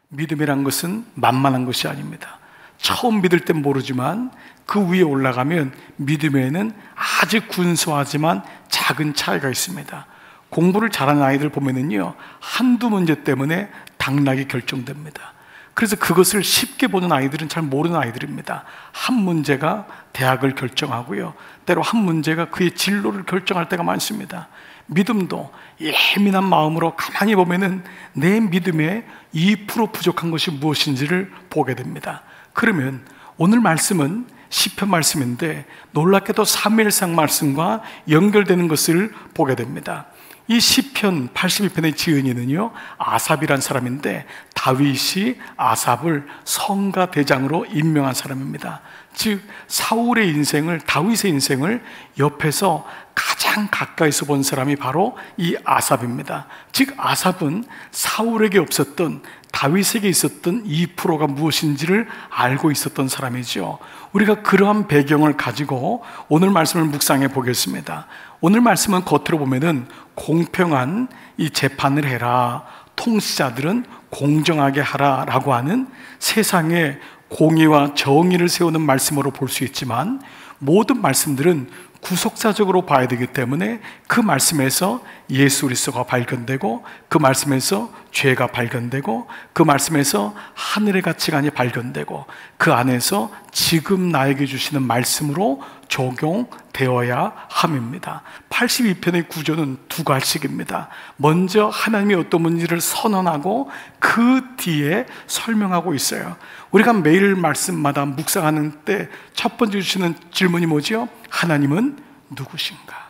믿음이란 것은 만만한 것이 아닙니다. 처음 믿을 땐 모르지만 그 위에 올라가면 믿음에는 아주 근소하지만 작은 차이가 있습니다. 공부를 잘하는 아이들 보면은요, 한두 문제 때문에 당락이 결정됩니다. 그래서 그것을 쉽게 보는 아이들은 잘 모르는 아이들입니다. 한 문제가 대학을 결정하고요, 때로 한 문제가 그의 진로를 결정할 때가 많습니다. 믿음도 예민한 마음으로 가만히 보면은 내 믿음에 2% 부족한 것이 무엇인지를 보게 됩니다. 그러면 오늘 말씀은 시편 말씀인데 놀랍게도 사무엘상 말씀과 연결되는 것을 보게 됩니다. 이 시편 82편의 지은이는요, 아삽이란 사람인데 다윗이 아삽을 성가 대장으로 임명한 사람입니다. 즉 사울의 인생을, 다윗의 인생을 옆에서 가장 가까이서 본 사람이 바로 이 아삽입니다. 즉 아삽은 사울에게 없었던, 다윗에게 있었던 2%가 무엇인지를 알고 있었던 사람이죠. 우리가 그러한 배경을 가지고 오늘 말씀을 묵상해 보겠습니다. 오늘 말씀은 겉으로 보면은 공평한 이 재판을 해라, 통치자들은 공정하게 하라 라고 하는 세상에 공의와 정의를 세우는 말씀으로 볼 수 있지만, 모든 말씀들은 구속사적으로 봐야 되기 때문에 그 말씀에서 예수 그리스도가 발견되고, 그 말씀에서 죄가 발견되고, 그 말씀에서 하늘의 가치관이 발견되고, 그 안에서 지금 나에게 주시는 말씀으로 적용되어야 함입니다. 82편의 구조는 두 가지입니다. 먼저 하나님이 어떤 분인지를 선언하고 그 뒤에 설명하고 있어요. 우리가 매일 말씀마다 묵상하는 때 첫 번째 주시는 질문이 뭐죠? 하나님은 누구신가?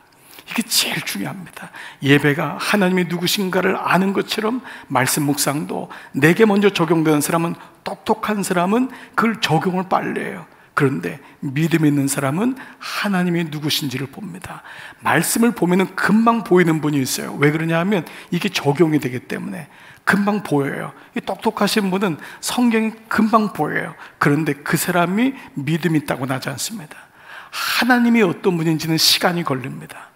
이게 제일 중요합니다. 예배가 하나님이 누구신가를 아는 것처럼 말씀 묵상도, 내게 먼저 적용되는 사람은, 똑똑한 사람은 그걸 적용을 빨리 해요. 그런데 믿음 있는 사람은 하나님이 누구신지를 봅니다. 말씀을 보면 금방 보이는 분이 있어요. 왜 그러냐 하면 이게 적용이 되기 때문에 금방 보여요. 똑똑하신 분은 성경이 금방 보여요. 그런데 그 사람이 믿음 있다고 나지 않습니다. 하나님이 어떤 분인지는 시간이 걸립니다.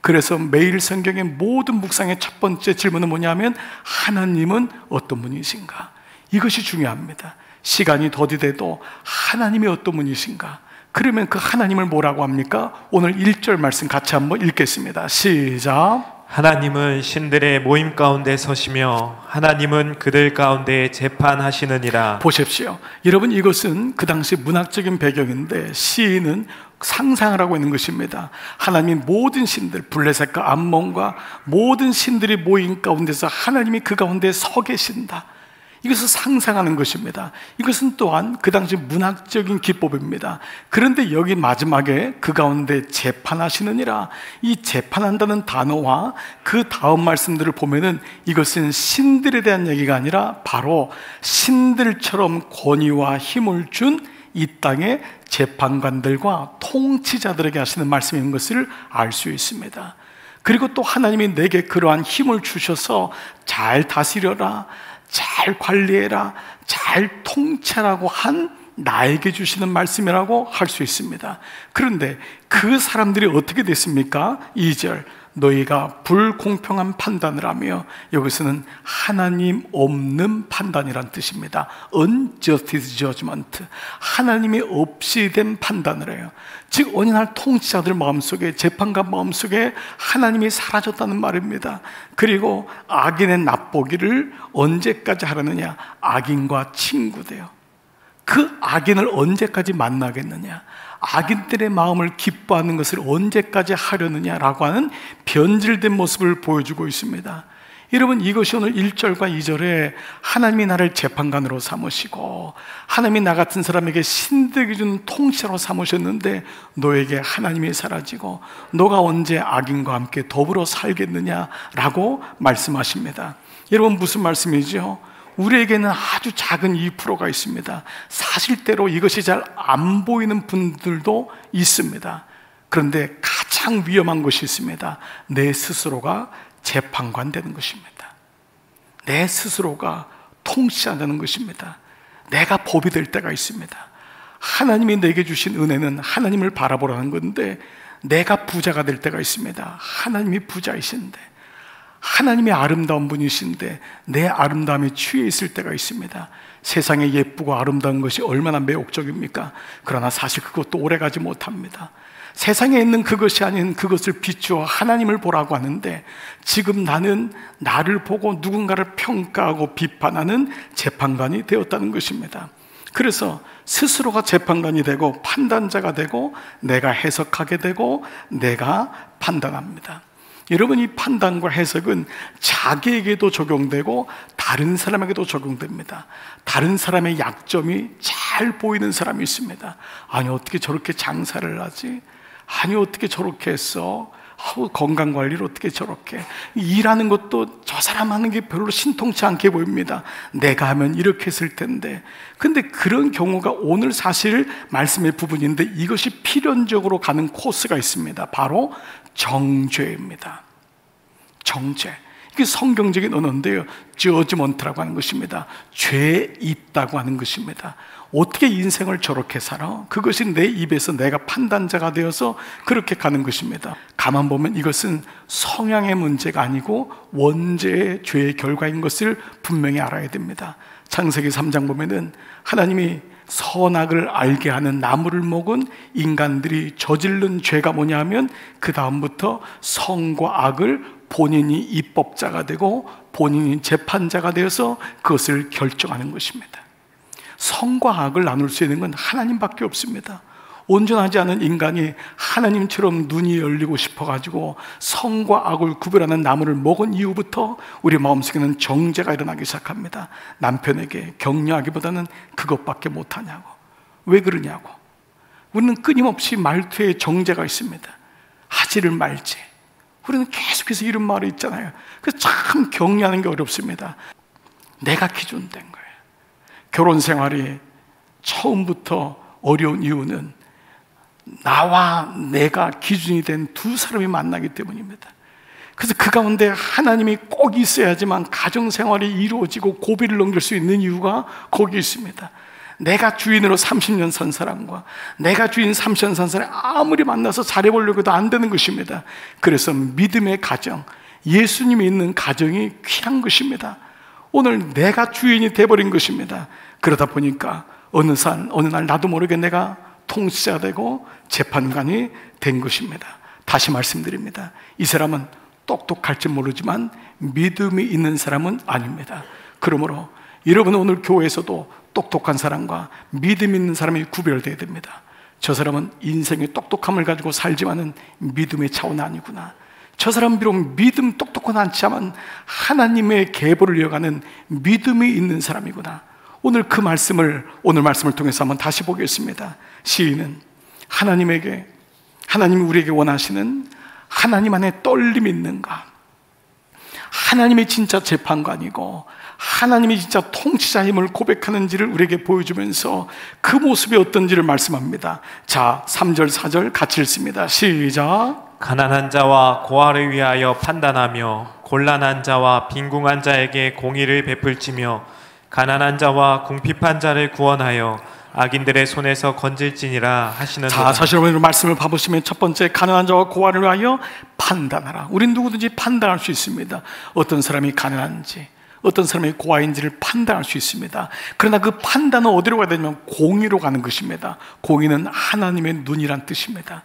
그래서 매일 성경의 모든 묵상의 첫 번째 질문은 뭐냐면 하나님은 어떤 분이신가? 이것이 중요합니다. 시간이 더디돼도 하나님이 어떤 분이신가? 그러면 그 하나님을 뭐라고 합니까? 오늘 1절 말씀 같이 한번 읽겠습니다. 시작. 하나님은 신들의 모임 가운데 서시며 하나님은 그들 가운데 재판하시느니라. 보십시오. 여러분, 이것은 그 당시 문학적인 배경인데 시인은 상상을 하고 있는 것입니다. 하나님이 모든 신들, 블레셋과 암몬과 모든 신들이 모인 가운데서 하나님이 그 가운데 서 계신다. 이것을 상상하는 것입니다. 이것은 또한 그 당시 문학적인 기법입니다. 그런데 여기 마지막에 그 가운데 재판하시느니라, 이 재판한다는 단어와 그 다음 말씀들을 보면은 이것은 신들에 대한 얘기가 아니라 바로 신들처럼 권위와 힘을 준 이 땅의 재판관들과 통치자들에게 하시는 말씀인 것을 알 수 있습니다. 그리고 또 하나님이 내게 그러한 힘을 주셔서 잘 다스려라, 잘 관리해라, 잘 통치하라고 한 나에게 주시는 말씀이라고 할 수 있습니다. 그런데 그 사람들이 어떻게 됐습니까? 2절, 너희가 불공평한 판단을 하며, 여기서는 하나님 없는 판단이란 뜻입니다. Unjustice judgment, 하나님이 없이 된 판단을 해요. 즉 어느 날 통치자들 마음속에, 재판관 마음속에 하나님이 사라졌다는 말입니다. 그리고 악인의 납보기를 언제까지 하려느냐? 악인과 친구돼요. 그 악인을 언제까지 만나겠느냐? 악인들의 마음을 기뻐하는 것을 언제까지 하려느냐라고 하는 변질된 모습을 보여주고 있습니다. 여러분, 이것이 오늘 1절과 2절에 하나님이 나를 재판관으로 삼으시고 하나님이 나 같은 사람에게 신들에게 준 통치자로 삼으셨는데 너에게 하나님이 사라지고 너가 언제 악인과 함께 더불어 살겠느냐라고 말씀하십니다. 여러분, 무슨 말씀이죠? 우리에게는 아주 작은 2%가 있습니다. 사실대로 이것이 잘 안 보이는 분들도 있습니다. 그런데 가장 위험한 것이 있습니다. 내 스스로가 재판관 되는 것입니다. 내 스스로가 통치자 되는 것입니다. 내가 법이 될 때가 있습니다. 하나님이 내게 주신 은혜는 하나님을 바라보라는 건데 내가 부자가 될 때가 있습니다. 하나님이 부자이신데 하나님이 아름다운 분이신데 내 아름다움에 취해 있을 때가 있습니다. 세상에 예쁘고 아름다운 것이 얼마나 매혹적입니까? 그러나 사실 그것도 오래가지 못합니다. 세상에 있는 그것이 아닌 그것을 비추어 하나님을 보라고 하는데, 지금 나는 나를 보고 누군가를 평가하고 비판하는 재판관이 되었다는 것입니다. 그래서 스스로가 재판관이 되고 판단자가 되고 내가 해석하게 되고 내가 판단합니다. 여러분, 이 판단과 해석은 자기에게도 적용되고 다른 사람에게도 적용됩니다. 다른 사람의 약점이 잘 보이는 사람이 있습니다. 아니, 어떻게 저렇게 장사를 하지? 아니, 어떻게 저렇게 했어? 건강관리를 어떻게 저렇게, 일하는 것도 저 사람 하는 게 별로 신통치 않게 보입니다. 내가 하면 이렇게 했을 텐데. 근데 그런 경우가 오늘 사실 말씀의 부분인데, 이것이 필연적으로 가는 코스가 있습니다. 바로 정죄입니다. 정죄. 이게 성경적인 언어인데요, 저지먼트라고 하는 것입니다. 죄 있다고 하는 것입니다. 어떻게 인생을 저렇게 살아? 그것이 내 입에서 내가 판단자가 되어서 그렇게 가는 것입니다. 가만 보면 이것은 성향의 문제가 아니고 원죄의 죄의 결과인 것을 분명히 알아야 됩니다. 창세기 3장 보면은 하나님이 선악을 알게 하는 나무를 먹은 인간들이 저지른 죄가 뭐냐 하면, 그 다음부터 성과 악을 본인이 입법자가 되고 본인이 재판자가 되어서 그것을 결정하는 것입니다. 선과 악을 나눌 수 있는 건 하나님밖에 없습니다. 온전하지 않은 인간이 하나님처럼 눈이 열리고 싶어가지고 선과 악을 구별하는 나무를 먹은 이후부터 우리 마음속에는 정죄가 일어나기 시작합니다. 남편에게 격려하기보다는 그것밖에 못하냐고, 왜 그러냐고. 우리는 끊임없이 말투에 정죄가 있습니다. 하지를 말지. 우리는 계속해서 이런 말이 있잖아요. 그래서 참 격려하는 게 어렵습니다. 내가 기준된 거예요. 결혼 생활이 처음부터 어려운 이유는 나와 내가 기준이 된 두 사람이 만나기 때문입니다. 그래서 그 가운데 하나님이 꼭 있어야지만 가정생활이 이루어지고 고비를 넘길 수 있는 이유가 거기 있습니다. 내가 주인으로 30년 산 사람과 내가 주인 30년 산 사람 아무리 만나서 잘해보려고 해도 안 되는 것입니다. 그래서 믿음의 가정, 예수님이 있는 가정이 귀한 것입니다. 오늘 내가 주인이 돼버린 것입니다. 그러다 보니까 어느 날 나도 모르게 내가 통치자 되고 재판관이 된 것입니다. 다시 말씀드립니다. 이 사람은 똑똑할지 모르지만 믿음이 있는 사람은 아닙니다. 그러므로 여러분, 오늘 교회에서도 똑똑한 사람과 믿음 있는 사람이 구별되어야 됩니다. 저 사람은 인생의 똑똑함을 가지고 살지만은 믿음의 차원 아니구나. 저 사람은 비록 믿음 똑똑은 않지만 하나님의 계보를 이어가는 믿음이 있는 사람이구나. 오늘 그 말씀을, 오늘 말씀을 통해서 한번 다시 보겠습니다. 시인은 하나님이 우리에게 원하시는 하나님 안에 떨림이 있는가, 하나님이 진짜 재판관이고 하나님이 진짜 통치자임을 고백하는지를 우리에게 보여주면서 그 모습이 어떤지를 말씀합니다. 자, 3절 4절 같이 읽습니다. 시작. 가난한 자와 고아를 위하여 판단하며 곤란한 자와 빈궁한 자에게 공의를 베풀지며 가난한 자와 궁핍한 자를 구원하여 악인들의 손에서 건질지니라 하시는도다. 자, 사실 오늘 말씀을 봐보시면 첫 번째, 가난한 자와 고아를 위하여 판단하라. 우린 누구든지 판단할 수 있습니다. 어떤 사람이 가난한지, 어떤 사람이 고아인지를 판단할 수 있습니다. 그러나 그 판단은 어디로 가야 되냐면 공의로 가는 것입니다. 공의는 하나님의 눈이란 뜻입니다.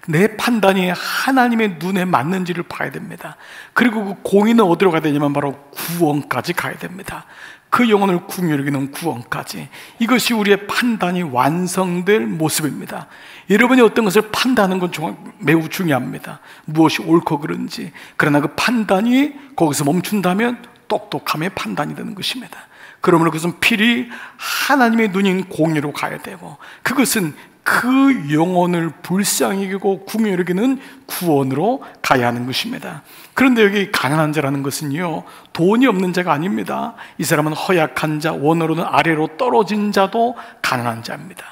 내 판단이 하나님의 눈에 맞는지를 봐야 됩니다. 그리고 그 공의는 어디로 가야 되냐면 바로 구원까지 가야 됩니다. 그 영혼을 궁유하기는 구원까지. 이것이 우리의 판단이 완성될 모습입니다. 여러분이 어떤 것을 판단하는 건 매우 중요합니다. 무엇이 옳고 그른지. 그러나 그 판단이 거기서 멈춘다면 똑똑함의 판단이 되는 것입니다. 그러므로 그것은 필히 하나님의 눈인 공의로 가야 되고, 그것은 그 영혼을 불쌍히 여기고 궁유히 여기는 구원으로 가야 하는 것입니다. 그런데 여기 가난한 자라는 것은요, 돈이 없는 자가 아닙니다. 이 사람은 허약한 자, 원어로는 아래로 떨어진 자도 가난한 자입니다.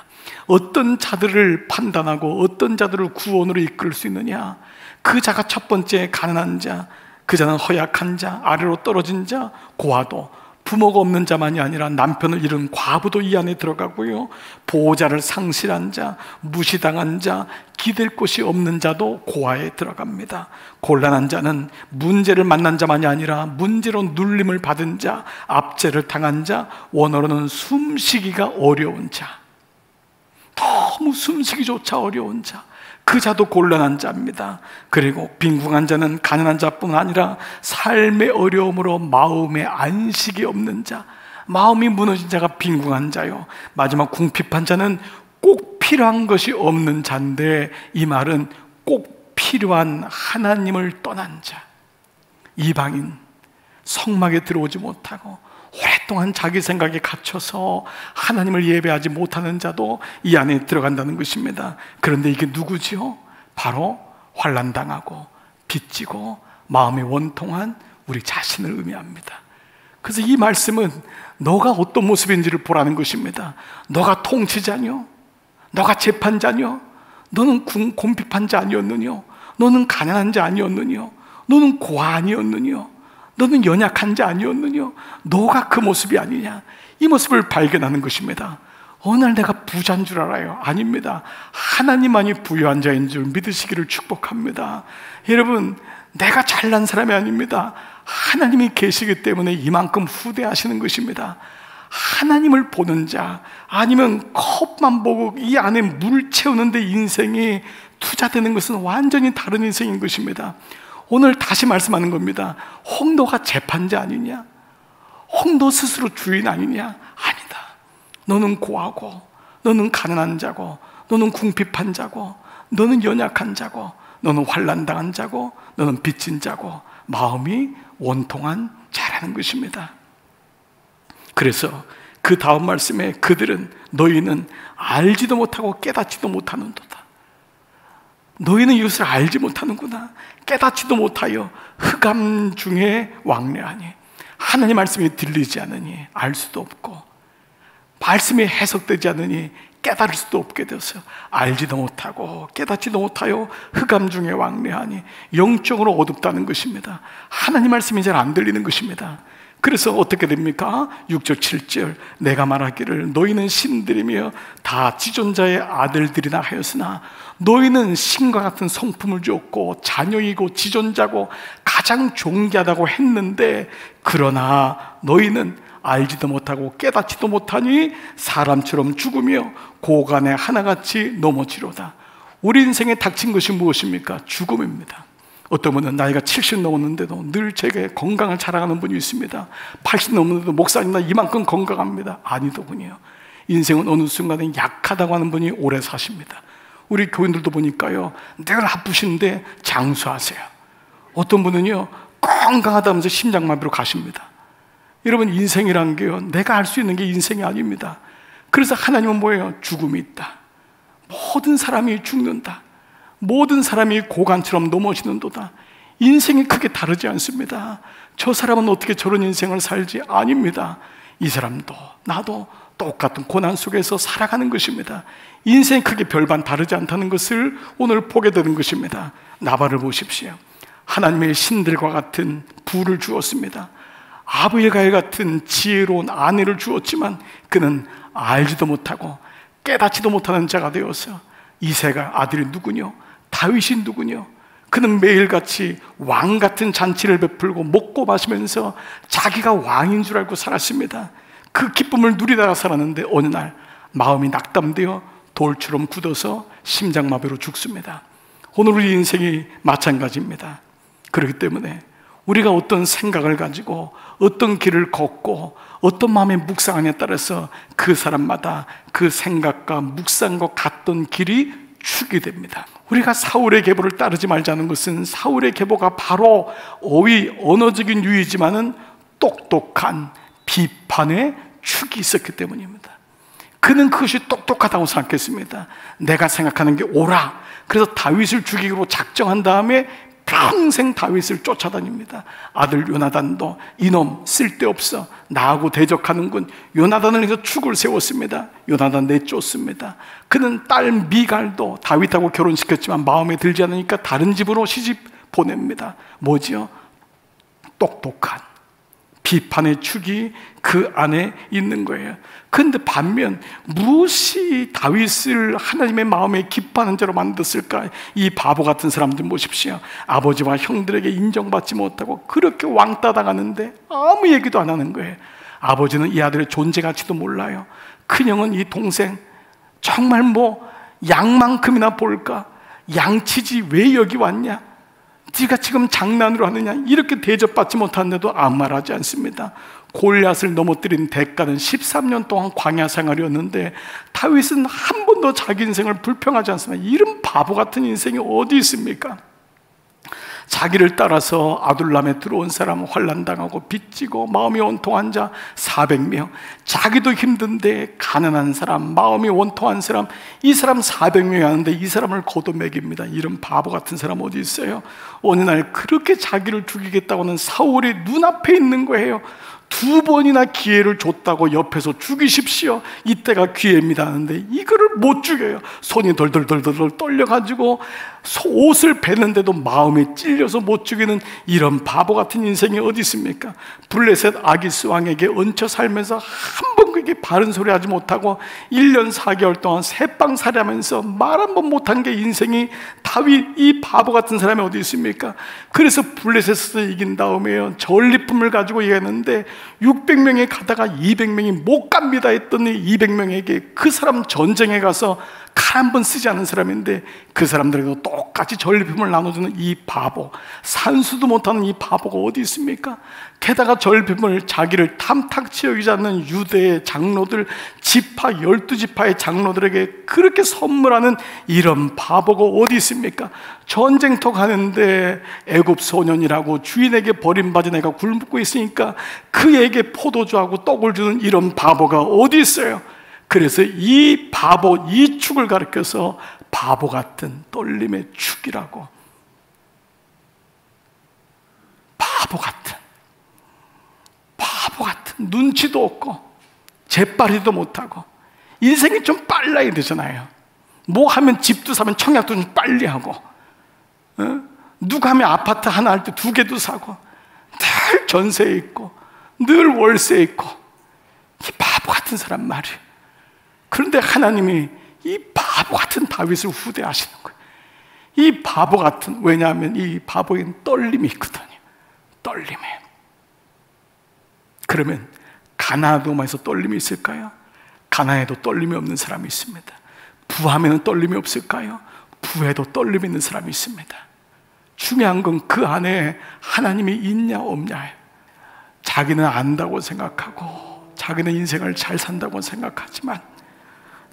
어떤 자들을 판단하고 어떤 자들을 구원으로 이끌 수 있느냐, 그 자가 첫 번째 가난한 자, 그 자는 허약한 자, 아래로 떨어진 자, 고아도 부모가 없는 자만이 아니라 남편을 잃은 과부도 이 안에 들어가고요, 보호자를 상실한 자, 무시당한 자, 기댈 곳이 없는 자도 고아에 들어갑니다. 곤란한 자는 문제를 만난 자만이 아니라 문제로 눌림을 받은 자, 압제를 당한 자, 원어로는 숨쉬기가 어려운 자, 너무 숨쉬기조차 어려운 자, 그 자도 곤란한 자입니다. 그리고 빈궁한 자는 가난한 자뿐 아니라 삶의 어려움으로 마음에 안식이 없는 자, 마음이 무너진 자가 빈궁한 자요, 마지막 궁핍한 자는 꼭 필요한 것이 없는 자인데, 이 말은 꼭 필요한 하나님을 떠난 자, 이방인, 성막에 들어오지 못하고 오랫동안 자기 생각에 갇혀서 하나님을 예배하지 못하는 자도 이 안에 들어간다는 것입니다. 그런데 이게 누구지요? 바로 환난당하고 빚지고 마음이 원통한 우리 자신을 의미합니다. 그래서 이 말씀은 너가 어떤 모습인지를 보라는 것입니다. 너가 통치자뇨? 너가 재판자뇨? 너는 곰핍한 자 아니었느뇨? 너는 가난한 자 아니었느뇨? 너는 고아 아니었느뇨? 너는 연약한 자 아니었느뇨? 너가 그 모습이 아니냐? 이 모습을 발견하는 것입니다. 어느 날 내가 부자인 줄 알아요? 아닙니다. 하나님만이 부유한 자인 줄 믿으시기를 축복합니다. 여러분, 내가 잘난 사람이 아닙니다. 하나님이 계시기 때문에 이만큼 후대하시는 것입니다. 하나님을 보는 자, 아니면 컵만 보고 이 안에 물 채우는데 인생이 투자되는 것은 완전히 다른 인생인 것입니다. 오늘 다시 말씀하는 겁니다. 홍도가 재판자 아니냐? 홍도 스스로 주인 아니냐? 아니다. 너는 고아고, 너는 가난한 자고, 너는 궁핍한 자고, 너는 연약한 자고, 너는 환난당한 자고, 너는 빚진 자고, 마음이 원통한 자라는 것입니다. 그래서 그 다음 말씀에 그들은 너희는 알지도 못하고 깨닫지도 못하는도다. 너희는 이것을 알지 못하는구나, 깨닫지도 못하여 흑암 중에 왕래하니, 하나님 말씀이 들리지 않으니 알 수도 없고, 말씀이 해석되지 않으니 깨달을 수도 없게 되어서 알지도 못하고 깨닫지도 못하여 흑암 중에 왕래하니, 영적으로 어둡다는 것입니다. 하나님 말씀이 잘 안 들리는 것입니다. 그래서 어떻게 됩니까? 6절 7절 내가 말하기를 너희는 신들이며 다 지존자의 아들들이나 하였으나 너희는 신과 같은 성품을 주었고 자녀이고 지존자고 가장 존귀하다고 했는데, 그러나 너희는 알지도 못하고 깨닫지도 못하니 사람처럼 죽으며 고간에 하나같이 넘어지로다. 우리 인생에 닥친 것이 무엇입니까? 죽음입니다. 어떤 분은 나이가 70 넘었는데도 늘 제게 건강을 자랑하는 분이 있습니다. 80 넘었는데도 목사님 나 이만큼 건강합니다. 아니더군요. 인생은 어느 순간에 약하다고 하는 분이 오래 사십니다. 우리 교인들도 보니까요, 늘 아프신데 장수하세요. 어떤 분은요, 건강하다면서 심장마비로 가십니다. 여러분, 인생이란 게요, 내가 할 수 있는 게 인생이 아닙니다. 그래서 하나님은 뭐예요? 죽음이 있다. 모든 사람이 죽는다. 모든 사람이 고간처럼 넘어지는도다. 인생이 크게 다르지 않습니다. 저 사람은 어떻게 저런 인생을 살지? 아닙니다. 이 사람도 나도 똑같은 고난 속에서 살아가는 것입니다. 인생이 크게 별반 다르지 않다는 것을 오늘 보게 되는 것입니다. 나발을 보십시오. 하나님의 신들과 같은 부를 주었습니다. 아브에가일 같은 지혜로운 아내를 주었지만 그는 알지도 못하고 깨닫지도 못하는 자가 되어서, 이새가 아들이 누구뇨? 다윗이 누구뇨? 그는 매일같이 왕 같은 잔치를 베풀고 먹고 마시면서 자기가 왕인 줄 알고 살았습니다. 그 기쁨을 누리다가 살았는데 어느 날 마음이 낙담되어 돌처럼 굳어서 심장마비로 죽습니다. 오늘 우리 인생이 마찬가지입니다. 그렇기 때문에 우리가 어떤 생각을 가지고 어떤 길을 걷고 어떤 마음의 묵상하냐에 따라서 그 사람마다 그 생각과 묵상과 같던 길이 축이 됩니다. 우리가 사울의 계보를 따르지 말자는 것은 사울의 계보가 바로 언어적인 유의지만은 똑똑한 비판의 축이 있었기 때문입니다. 그는 그것이 똑똑하다고 생각했습니다. 내가 생각하는 게 옳아. 그래서 다윗을 죽이기로 작정한 다음에 평생 다윗을 쫓아다닙니다. 아들 요나단도 이놈 쓸데없어, 나하고 대적하는군. 요나단을 해서 축을 세웠습니다. 요나단 내쫓습니다. 그는 딸 미갈도 다윗하고 결혼시켰지만 마음에 들지 않으니까 다른 집으로 시집 보냅니다. 뭐지요? 똑똑한 비판의 축이 그 안에 있는 거예요. 그런데 반면 무엇이 다윗을 하나님의 마음에 기뻐하는 자로 만들었을까? 이 바보 같은 사람들 보십시오. 아버지와 형들에게 인정받지 못하고 그렇게 왕따 당하는데 아무 얘기도 안 하는 거예요. 아버지는 이 아들의 존재 가치도 몰라요. 큰형은 이 동생 정말 양만큼이나 볼까? 양치지 왜 여기 왔냐? 네가 지금 장난으로 하느냐? 이렇게 대접받지 못하는데도 아무 말 하지 않습니다. 골리앗을 넘어뜨린 대가는 13년 동안 광야 생활이었는데 다윗은 한 번도 자기 인생을 불평하지 않습니다. 이런 바보 같은 인생이 어디 있습니까? 자기를 따라서 아둘람에 들어온 사람 환난당하고 빚지고 마음이 원통한 자 400명, 자기도 힘든데 가난한 사람, 마음이 원통한 사람, 이 사람 400명이 하는데 이 사람을 거둬먹입니다. 이런 바보 같은 사람 어디 있어요? 어느 날 그렇게 자기를 죽이겠다고 하는 사울이 눈앞에 있는 거예요. 2번이나 기회를 줬다고 옆에서 죽이십시오, 이때가 기회입니다 하는데 이거를 못 죽여요. 손이 덜덜덜덜 떨려가지고 옷을 베는데도 마음에 찔려서 못 죽이는 이런 바보 같은 인생이 어디 있습니까? 블레셋 아기스 왕에게 얹혀 살면서 한 번 그게 바른 소리 하지 못하고 1년 4개월 동안 새빵살이하면서 말 한 번 못한 게 인생이 다윗 이 바보 같은 사람이 어디 있습니까? 그래서 블레셋에서 이긴 다음에 전리품을 가지고 얘기했는데 600명이 가다가 200명이 못 갑니다 했더니 200명에게 그 사람 전쟁에 가서 칼 한 번 쓰지 않은 사람인데 그 사람들에게도 똑같이 전리품을 나눠주는 이 바보, 산수도 못하는 이 바보가 어디 있습니까? 게다가 전리품을 자기를 탐탁치 여기지 않는 유대의 장로들, 지파 12지파의 장로들에게 그렇게 선물하는 이런 바보가 어디 있습니까? 전쟁터 가는데 애굽 소년이라고 주인에게 버림받은 애가 굶고 있으니까 그에게 포도주하고 떡을 주는 이런 바보가 어디 있어요? 그래서 이 바보, 이 축을 가리켜서 바보 같은 떨림의 축이라고. 바보 같은 눈치도 없고 재빨리도 못하고 인생이 좀 빨라야 되잖아요. 뭐 하면 집도 사면 청약도 좀 빨리 하고, 누가 하면 아파트 하나 할 때 2개도 사고, 늘 전세에 있고 늘 월세에 있고, 이 바보 같은 사람 말이에요. 그런데 하나님이 이 바보 같은 다윗을 후대하시는 거예요. 이 바보 같은, 왜냐하면 이 바보에는 떨림이 있거든요. 떨림에. 그러면 가나안에서 떨림이 있을까요? 가나안에도 떨림이 없는 사람이 있습니다. 부함에는 떨림이 없을까요? 부에도 떨림이 있는 사람이 있습니다. 중요한 건 그 안에 하나님이 있냐 없냐예요. 자기는 안다고 생각하고 자기는 인생을 잘 산다고 생각하지만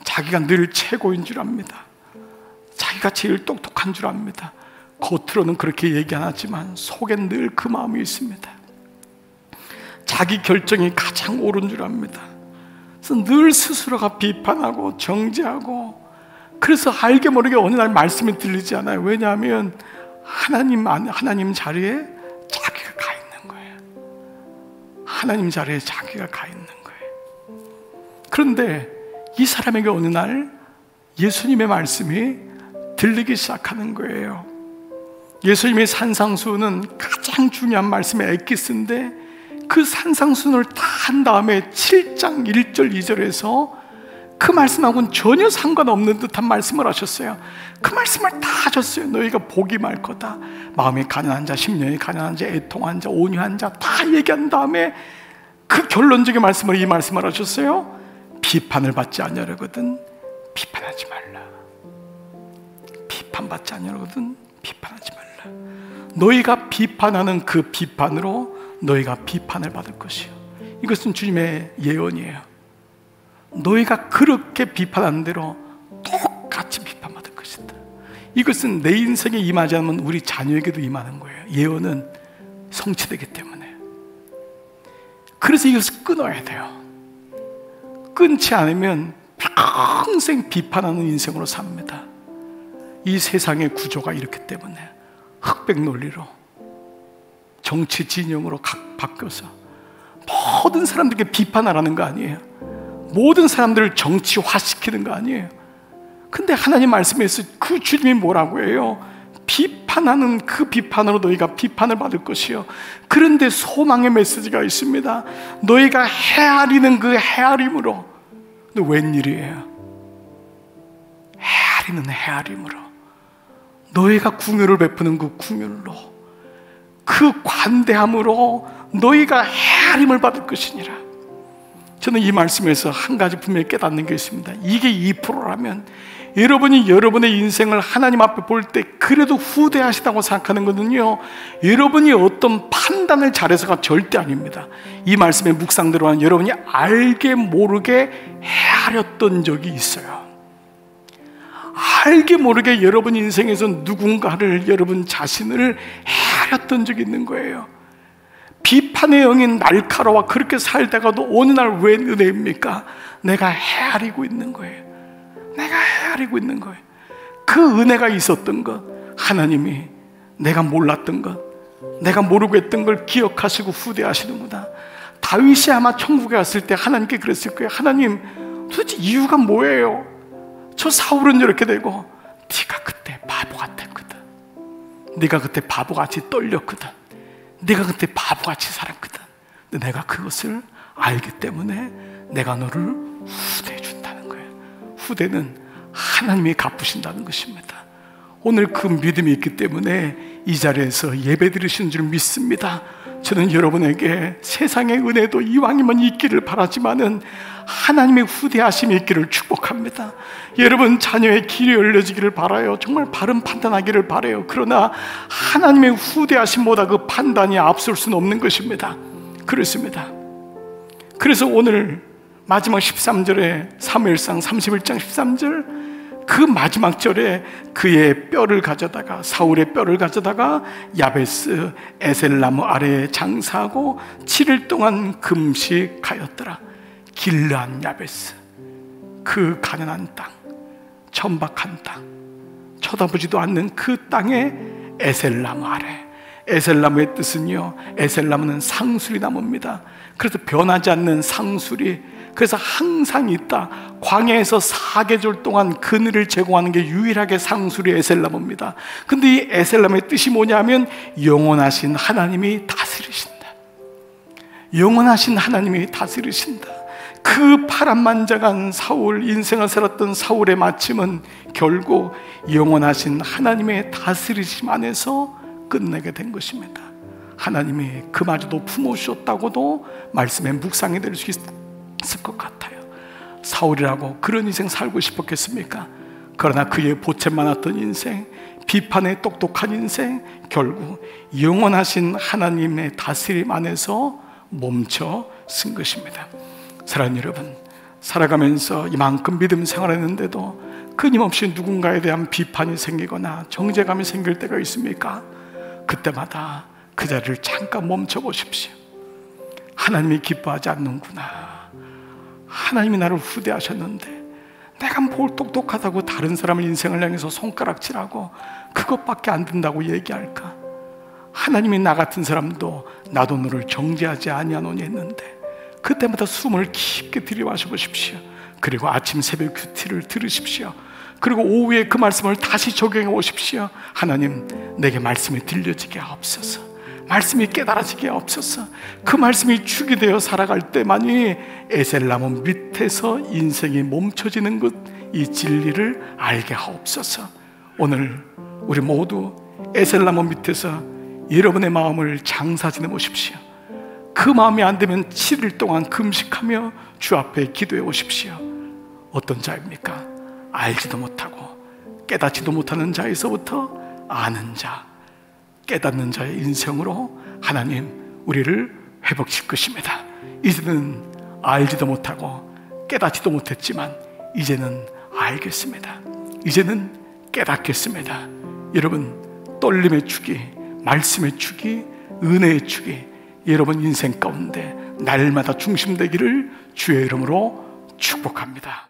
자기가 늘 최고인 줄 압니다. 자기가 제일 똑똑한 줄 압니다. 겉으로는 그렇게 얘기 안 하지만 속엔 늘 그 마음이 있습니다. 자기 결정이 가장 옳은 줄 압니다. 그래서 늘 스스로가 비판하고 정죄하고, 그래서 알게 모르게 어느 날 말씀이 들리지 않아요. 왜냐하면 하나님 자리에 자기가 가 있는 거예요. 하나님 자리에 자기가 가 있는 거예요. 그런데 이 사람에게 어느 날 예수님의 말씀이 들리기 시작하는 거예요. 예수님의 산상수훈은 가장 중요한 말씀의 엑기스인데, 그 산상수훈을 다 한 다음에 7장 1절 2절에서 그 말씀하고는 전혀 상관없는 듯한 말씀을 하셨어요. 그 말씀을 다 하셨어요. 너희가 복이 많을 거다. 마음이 가난한 자, 심령이 가난한 자, 애통한 자, 온유한 자 다 얘기한 다음에 그 결론적인 말씀을 이 말씀을 하셨어요. 비판을 받지 아니하려거든 비판하지 말라. 비판받지 아니하려거든 비판하지 말라. 너희가 비판하는 그 비판으로 너희가 비판을 받을 것이요. 이것은 주님의 예언이에요. 너희가 그렇게 비판하는 대로 똑같이 비판받을 것이다. 이것은 내 인생에 임하지 않으면 우리 자녀에게도 임하는 거예요. 예언은 성취되기 때문에. 그래서 이것을 끊어야 돼요. 끊지 않으면 평생 비판하는 인생으로 삽니다. 이 세상의 구조가 이렇기 때문에 흑백 논리로, 정치 진영으로 바뀌어서 모든 사람들에게 비판하라는 거 아니에요. 모든 사람들을 정치화시키는 거 아니에요. 근데 하나님 말씀에서 그 주님이 뭐라고 해요? 비판하는 그 비판으로 너희가 비판을 받을 것이요. 그런데 소망의 메시지가 있습니다. 너희가 헤아리는 그 헤아림으로. 근데 웬일이에요? 헤아리는 헤아림으로, 너희가 궁유를 베푸는 그 궁유로, 그 관대함으로 너희가 헤아림을 받을 것이니라. 저는 이 말씀에서 한 가지 분명히 깨닫는 게 있습니다. 이게 2%라면 여러분이 여러분의 인생을 하나님 앞에 볼 때 그래도 후대하시다고 생각하는 것은요, 여러분이 어떤 판단을 잘해서가 절대 아닙니다. 이 말씀의 묵상대로는 여러분이 알게 모르게 헤아렸던 적이 있어요. 알게 모르게 여러분 인생에서 누군가를, 여러분 자신을 헤아렸던 적이 있는 거예요. 비판의 영인 날카로워 그렇게 살다가도 어느 날 웬 은혜입니까? 내가 헤아리고 있는 거예요. 내가 헤아리고 있는 거예요. 그 은혜가 있었던 것, 하나님이 내가 몰랐던 것, 내가 모르고 했던 걸 기억하시고 후대하시는구나. 다윗이 아마 천국에 갔을 때 하나님께 그랬을 거예요. 하나님, 도대체 이유가 뭐예요? 저 사울은 이렇게 되고 네가 그때 바보 같았거든. 네가 그때 바보같이 떨렸거든. 네가 그때 바보같이 살았거든. 근데 내가 그것을 알기 때문에 내가 너를 후대해 준다는 거예요. 후대는 하나님이 갚으신다는 것입니다. 오늘 그 믿음이 있기 때문에 이 자리에서 예배 드리시는 줄 믿습니다. 저는 여러분에게 세상의 은혜도 이왕이면 있기를 바라지만은 하나님의 후대하심이 있기를 축복합니다. 여러분 자녀의 길이 열려지기를 바라요. 정말 바른 판단하기를 바라요. 그러나 하나님의 후대하심보다 그 판단이 앞설 수는 없는 것입니다. 그렇습니다. 그래서 오늘 마지막 13절에 사무엘상 31장 13절 그 마지막 절에 그의 뼈를 가져다가, 사울의 뼈를 가져다가 야베스 에셀나무 아래에 장사하고 7일 동안 금식하였더라. 길르한 야베스, 그 가난한 땅, 천박한 땅, 쳐다보지도 않는 그 땅에 에셀나무 아래. 에셀나무의 뜻은요, 에셀나무는 상수리 나무입니다. 그래서 변하지 않는 상수리, 그래서 항상 있다. 광야에서 4계절 동안 그늘을 제공하는 게 유일하게 상수리 에셀나무입니다. 근데 이 에셀나무의 뜻이 뭐냐면 영원하신 하나님이 다스리신다. 영원하신 하나님이 다스리신다. 그 파란만장한 사울, 인생을 살았던 사울의 마침은 결국 영원하신 하나님의 다스리심 안에서 끝내게 된 것입니다. 하나님이 그마저도 품어주셨다고도 말씀에 묵상이 될 수 있을 것 같아요. 사울이라고 그런 인생 살고 싶었겠습니까? 그러나 그의 보채 많았던 인생, 비판에 똑똑한 인생, 결국 영원하신 하나님의 다스림 안에서 멈춰 쓴 것입니다. 사랑하는 여러분, 살아가면서 이만큼 믿음 생활했는데도 끊임없이 누군가에 대한 비판이 생기거나 정죄감이 생길 때가 있습니까? 그때마다 그 자리를 잠깐 멈춰 보십시오. 하나님이 기뻐하지 않는구나. 하나님이 나를 후대하셨는데 내가 뭘 똑똑하다고 다른 사람의 인생을 향해서 손가락질하고 그것밖에 안 된다고 얘기할까? 하나님이 나 같은 사람도 나도 너를 정죄하지 아니하노니 했는데 그때마다 숨을 깊게 들이마셔 보십시오. 그리고 아침 새벽 큐티를 들으십시오. 그리고 오후에 그 말씀을 다시 적용해 오십시오. 하나님, 내게 말씀이 들려지게 하옵소서. 말씀이 깨달아지게 하옵소서. 그 말씀이 축이 되어 살아갈 때만이 에셀나무 밑에서 인생이 멈춰지는 것, 이 진리를 알게 하옵소서. 오늘 우리 모두 에셀나무 밑에서 여러분의 마음을 장사 지내 보십시오. 그 마음이 안 되면 7일 동안 금식하며 주 앞에 기도해 오십시오. 어떤 자입니까? 알지도 못하고 깨닫지도 못하는 자에서부터 아는 자, 깨닫는 자의 인생으로 하나님 우리를 회복시킬 것입니다. 이제는 알지도 못하고 깨닫지도 못했지만 이제는 알겠습니다. 이제는 깨닫겠습니다. 여러분, 떨림의 축이, 말씀의 축이, 은혜의 축이 여러분 인생 가운데 날마다 중심되기를 주의 이름으로 축복합니다.